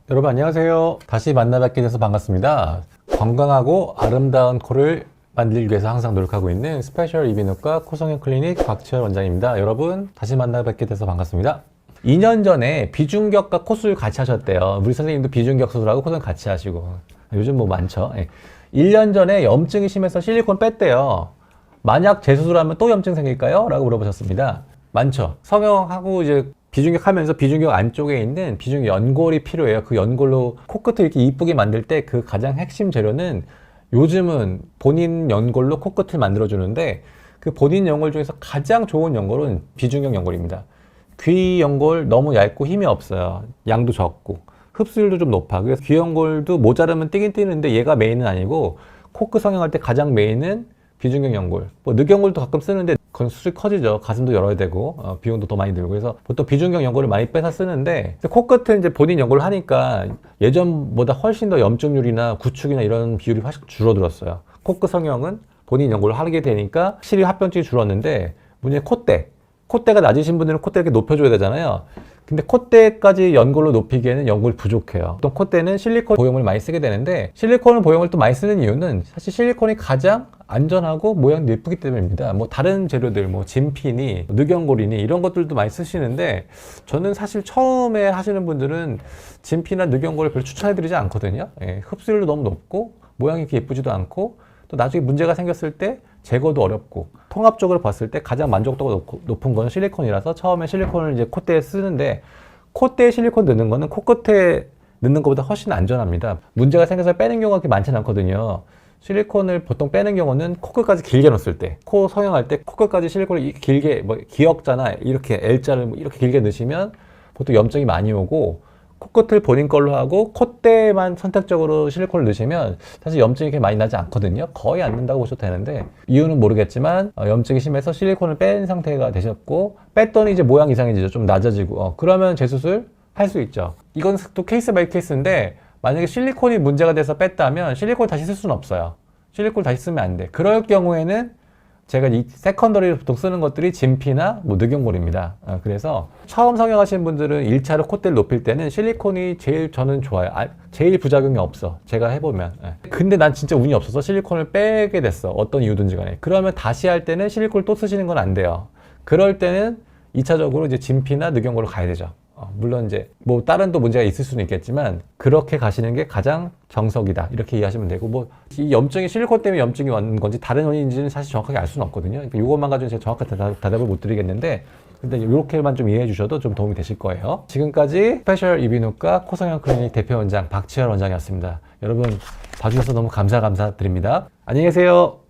여러분 안녕하세요. 다시 만나뵙게 돼서 반갑습니다. 건강하고 아름다운 코를 만들기 위해서 항상 노력하고 있는 스페셜 이비인후과 코성형 클리닉 박지열 원장입니다. 여러분 다시 만나뵙게 돼서 반갑습니다. 2년 전에 비중격과 코수술 같이 하셨대요. 우리 선생님도 비중격 수술하고 코수술 같이 하시고 요즘 뭐 많죠. 1년 전에 염증이 심해서 실리콘 뺐대요. 만약 재수술하면 또 염증 생길까요? 라고 물어보셨습니다. 많죠. 성형하고 이제 비중격 하면서 비중격 안쪽에 있는 비중격 연골이 필요해요. 그 연골로 코끝을 이렇게 이쁘게 만들 때 그 가장 핵심 재료는 요즘은 본인 연골로 코끝을 만들어주는데 그 본인 연골 중에서 가장 좋은 연골은 비중격 연골입니다. 귀 연골 너무 얇고 힘이 없어요. 양도 적고 흡수율도 좀 높아. 그래서 귀 연골도 모자르면 뛰긴 뛰는데 얘가 메인은 아니고 코끝 성형할 때 가장 메인은 비중격 연골. 뭐 늑연골도 가끔 쓰는데 그건 수술이 커지죠. 가슴도 열어야 되고 비용도 더 많이 들고. 그래서 보통 비중격 연골을 많이 빼서 쓰는데 코끝은 이제 본인 연골을 하니까 예전보다 훨씬 더 염증률이나 구축이나 이런 비율이 훨씬 줄어들었어요. 코끝 성형은 본인 연골을 하게 되니까 확실히 합병증이 줄었는데 문제는 콧대가 낮으신 분들은 콧대 이렇게 높여줘야 되잖아요. 근데 콧대까지 연골로 높이기에는 연골이 부족해요. 보통 콧대는 실리콘 보형물 많이 쓰게 되는데 실리콘 보형물 또 많이 쓰는 이유는 사실 실리콘이 가장 안전하고 모양도 예쁘기 때문입니다. 뭐 다른 재료들 뭐 진피니 늑연골이니 이런 것들도 많이 쓰시는데 저는 사실 처음에 하시는 분들은 진피나 늑연골을 별로 추천해드리지 않거든요. 흡수율도 너무 높고 모양이 이렇게 예쁘지도 않고 또 나중에 문제가 생겼을 때 제거도 어렵고 통합적으로 봤을 때 가장 만족도가 높은 거는 실리콘이라서 처음에 실리콘을 이제 콧대에 쓰는데 콧대에 실리콘 넣는 거는 코끝에 넣는 것보다 훨씬 안전합니다. 문제가 생겨서 빼는 경우가 그렇게 많지는 않거든요. 실리콘을 보통 빼는 경우는 코끝까지 길게 넣었을 때, 코 성형할 때 코끝까지 실리콘을 길게 뭐 기역자나 이렇게 L자를 이렇게 길게 넣으시면 보통 염증이 많이 오고 코끝을 본인 걸로 하고 콧대만 선택적으로 실리콘을 넣으시면 사실 염증이 그렇게 많이 나지 않거든요. 거의 안 난다고 보셔도 되는데 이유는 모르겠지만 염증이 심해서 실리콘을 뺀 상태가 되셨고 뺐더니 이제 모양 이상해지죠. 좀 낮아지고 그러면 재수술 할 수 있죠. 이건 또 케이스 바이 케이스인데 만약에 실리콘이 문제가 돼서 뺐다면 실리콘을 다시 쓸 수는 없어요. 실리콘을 다시 쓰면 안 돼. 그럴 경우에는 제가 이 세컨더리로 보통 쓰는 것들이 진피나 뭐 늑연골입니다. 그래서 처음 성형하시는 분들은 1차로 콧대를 높일 때는 실리콘이 제일 저는 좋아요. 제일 부작용이 없어. 제가 해보면. 근데 난 진짜 운이 없어서 실리콘을 빼게 됐어. 어떤 이유든지 간에. 그러면 다시 할 때는 실리콘을 또 쓰시는 건 안 돼요. 그럴 때는 2차적으로 이제 진피나 늑연골로 가야 되죠. 물론 이제 뭐 다른 또 문제가 있을 수는 있겠지만 그렇게 가시는 게 가장 정석이다 이렇게 이해하시면 되고 뭐 이 염증이 실리콘 때문에 염증이 온 건지 다른 원인인지는 사실 정확하게 알 수는 없거든요. 그러니까 이것만 가지고 제가 정확한 대답을 못 드리겠는데 근데 이렇게만 좀 이해해 주셔도 좀 도움이 되실 거예요. 지금까지 스페셜 이비인후과 코성형 클리닉 대표 원장 박지열 원장이었습니다. 여러분 봐주셔서 너무 감사드립니다. 안녕히 계세요.